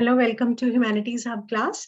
Hello, welcome to humanities hub class.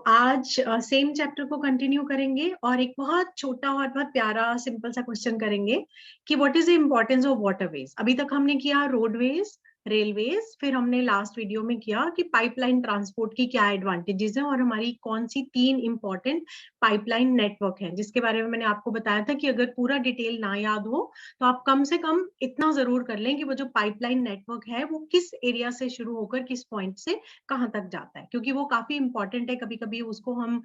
आज same chapter को continue करेंगे और एक बहुत छोटा और बहुत प्यारा सिंपल सा क्वेश्चन करेंगे कि what is the importance of waterways. अभी तक हमने किया रोडवेज, रेलवेज, फिर हमने लास्ट वीडियो में किया कि पाइपलाइन ट्रांसपोर्ट की क्या एडवांटेजेस हैं और हमारी कौन सी 3 इंपॉर्टेंट पाइपलाइन नेटवर्क है, जिसके बारे में मैंने आपको बताया था कि अगर पूरा डिटेल ना याद हो तो आप कम से कम इतना जरूर कर लें कि वो जो पाइपलाइन नेटवर्क है वो किस एरिया से शुरू होकर किस पॉइंट से कहाँ तक जाता है, क्योंकि वो काफी इंपॉर्टेंट है। कभी कभी उसको हम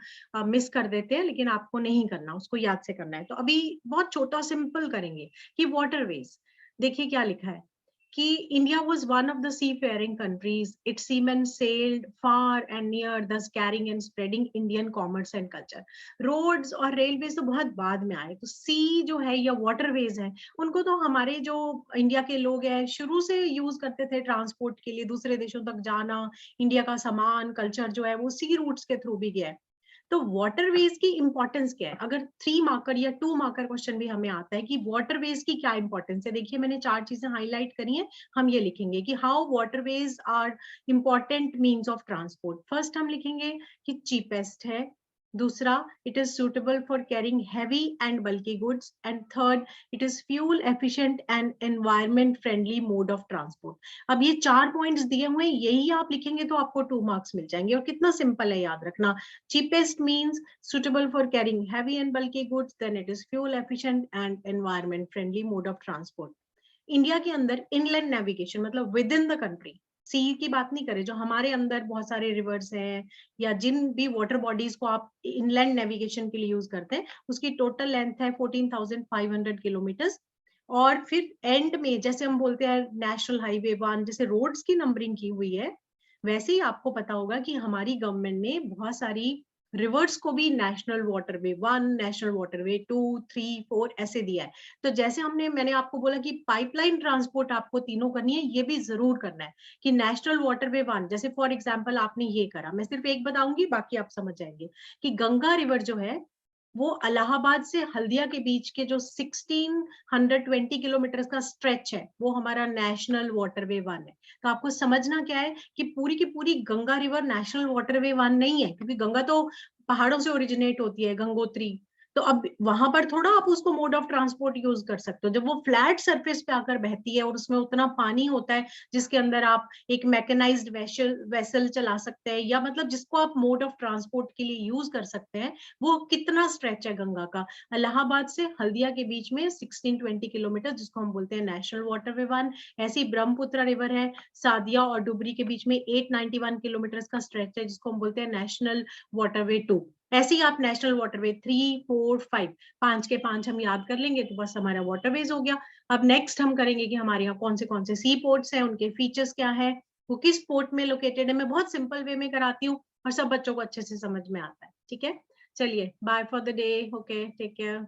मिस कर देते हैं, लेकिन आपको नहीं करना, उसको याद से करना है। तो अभी बहुत छोटा सिंपल करेंगे कि वाटरवेज। देखिए क्या लिखा है कि India was one of the seafaring countries. Its seamen sailed far and near, thus carrying and spreading Indian commerce and culture. Roads और रेलवे तो बहुत बाद में आए, तो सी जो है या वाटरवेज है उनको तो हमारे जो इंडिया के लोग हैं शुरू से यूज करते थे ट्रांसपोर्ट के लिए, दूसरे देशों तक जाना। इंडिया का सामान कल्चर जो है वो सी रूट्स के थ्रू भी गया है। तो वाटरवेज की इंपॉर्टेंस क्या है? अगर 3 मार्कर या 2 मार्कर क्वेश्चन भी हमें आता है कि वाटरवेज की क्या इंपॉर्टेंस है, देखिए मैंने 4 चीजें हाईलाइट करी हैं। हम ये लिखेंगे कि how waterways are important means of transport. First हम लिखेंगे कि चीपेस्ट है, दूसरा it is suitable for carrying heavy and bulky goods, and third it is fuel efficient and environment friendly mode of transport. अब ये 4 पॉइंट्स दिए हुए हैं, यही आप लिखेंगे तो आपको 2 मार्क्स मिल जाएंगे। और कितना सिंपल है, याद रखना। cheapest means suitable for carrying heavy and bulky goods, then it is fuel efficient and environment friendly mode of transport. India के अंदर इनलैंड नेविगेशन मतलब विद इन द कंट्री, सी की बात नहीं करें, जो हमारे अंदर बहुत सारे रिवर्स हैं या जिन भी वाटर बॉडीज को आप इनलैंड नेविगेशन के लिए यूज करते हैं, उसकी टोटल लेंथ है 14,500 किलोमीटर। और फिर एंड में जैसे हम बोलते हैं नेशनल हाईवे 1, जैसे रोड्स की नंबरिंग की हुई है, वैसे ही आपको पता होगा कि हमारी गवर्नमेंट ने बहुत सारी रिवर्स को भी नेशनल वाटरवे 1, नेशनल वाटरवे 2, 3, 4 ऐसे दिया है। तो जैसे मैंने आपको बोला कि पाइपलाइन ट्रांसपोर्ट आपको तीनों करनी है, ये भी जरूर करना है कि नेशनल वाटरवे 1, जैसे फॉर एग्जांपल आपने ये करा, मैं सिर्फ एक बताऊंगी बाकी आप समझ जाएंगे कि गंगा रिवर जो है वो इलाहाबाद से हल्दिया के बीच के जो 1620 किलोमीटर का स्ट्रेच है वो हमारा नेशनल वाटरवे 1 है। तो आपको समझना क्या है कि पूरी की पूरी गंगा रिवर नेशनल वाटरवे 1 नहीं है, क्योंकि गंगा तो पहाड़ों से ओरिजिनेट होती है, गंगोत्री। तो अब वहां पर थोड़ा आप उसको मोड ऑफ ट्रांसपोर्ट यूज कर सकते हो। जब वो फ्लैट सरफेस पे आकर बहती है और उसमें उतना पानी होता है जिसके अंदर आप एक मैकेनाइज्ड वेसल चला सकते हैं, या मतलब जिसको आप मोड ऑफ ट्रांसपोर्ट के लिए यूज कर सकते हैं, वो कितना स्ट्रेच है गंगा का? इलाहाबाद से हल्दिया के बीच में 1620 किलोमीटर, जिसको हम बोलते हैं नेशनल वाटरवे 1। ऐसी ब्रह्मपुत्र रिवर है सादिया और डुबरी के बीच में 891 किलोमीटर का स्ट्रेच है, जिसको हम बोलते हैं नेशनल वाटरवे 2। ऐसे ही आप नेशनल वाटरवे 3, 4, 5, 5 के 5 हम याद कर लेंगे तो बस हमारा वाटरवेज हो गया। अब नेक्स्ट हम करेंगे कि हमारे यहाँ कौन से सी पोर्ट्स हैं, उनके फीचर्स क्या है, वो किस पोर्ट में लोकेटेड है। मैं बहुत सिंपल वे में कराती हूँ और सब बच्चों को अच्छे से समझ में आता है। ठीक है, चलिए, bye for the day, okay, take care.